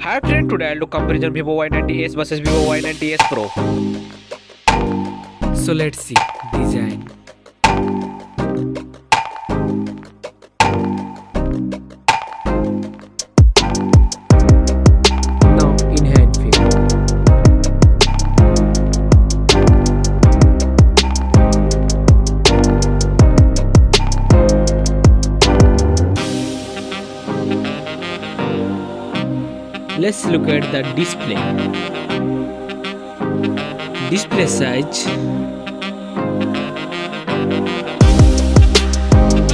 Hi friend, today I'll do comparison Vivo Y19s versus Vivo Y19s Pro. So let's see design. Now in hand view. Let's look at the display. Display size,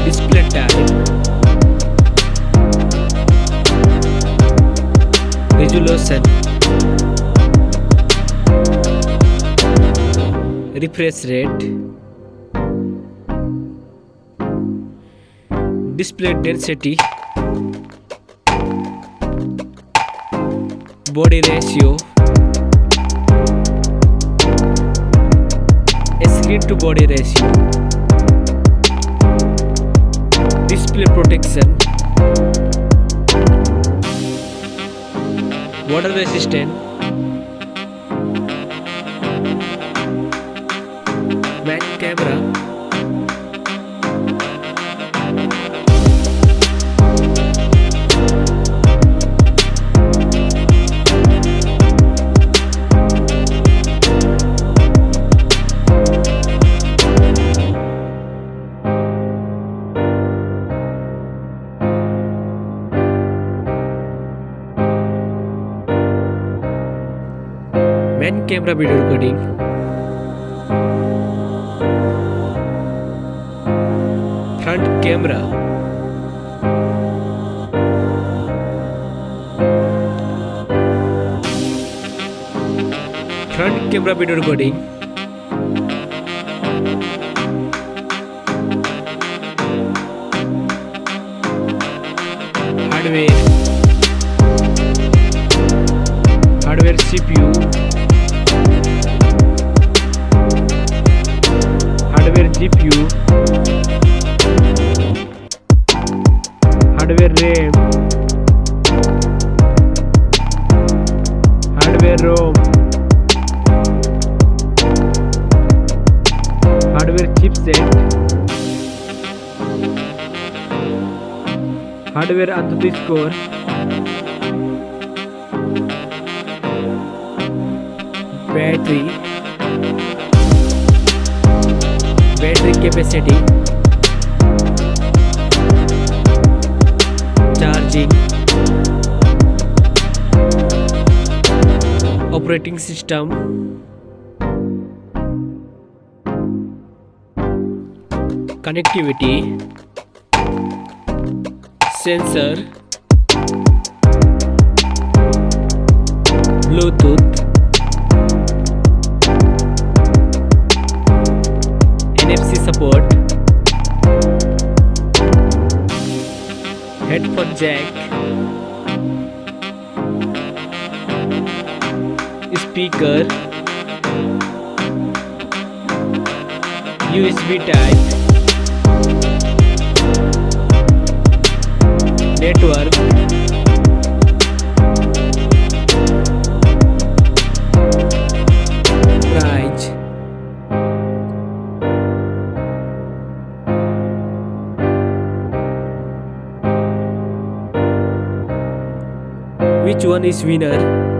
display type, resolution, refresh rate, display density, body ratio, screen to body ratio, display protection, water resistant, back camera, main camera video recording, front camera, front camera video recording, hardware CPU, hardware GPU, hardware RAM, hardware ROM, hardware chipset, hardware Antutu score, battery capacity, charging, operating system, connectivity, sensor, Bluetooth, NFC support, headphone jack, speaker, USB type, network, price. Which one is winner?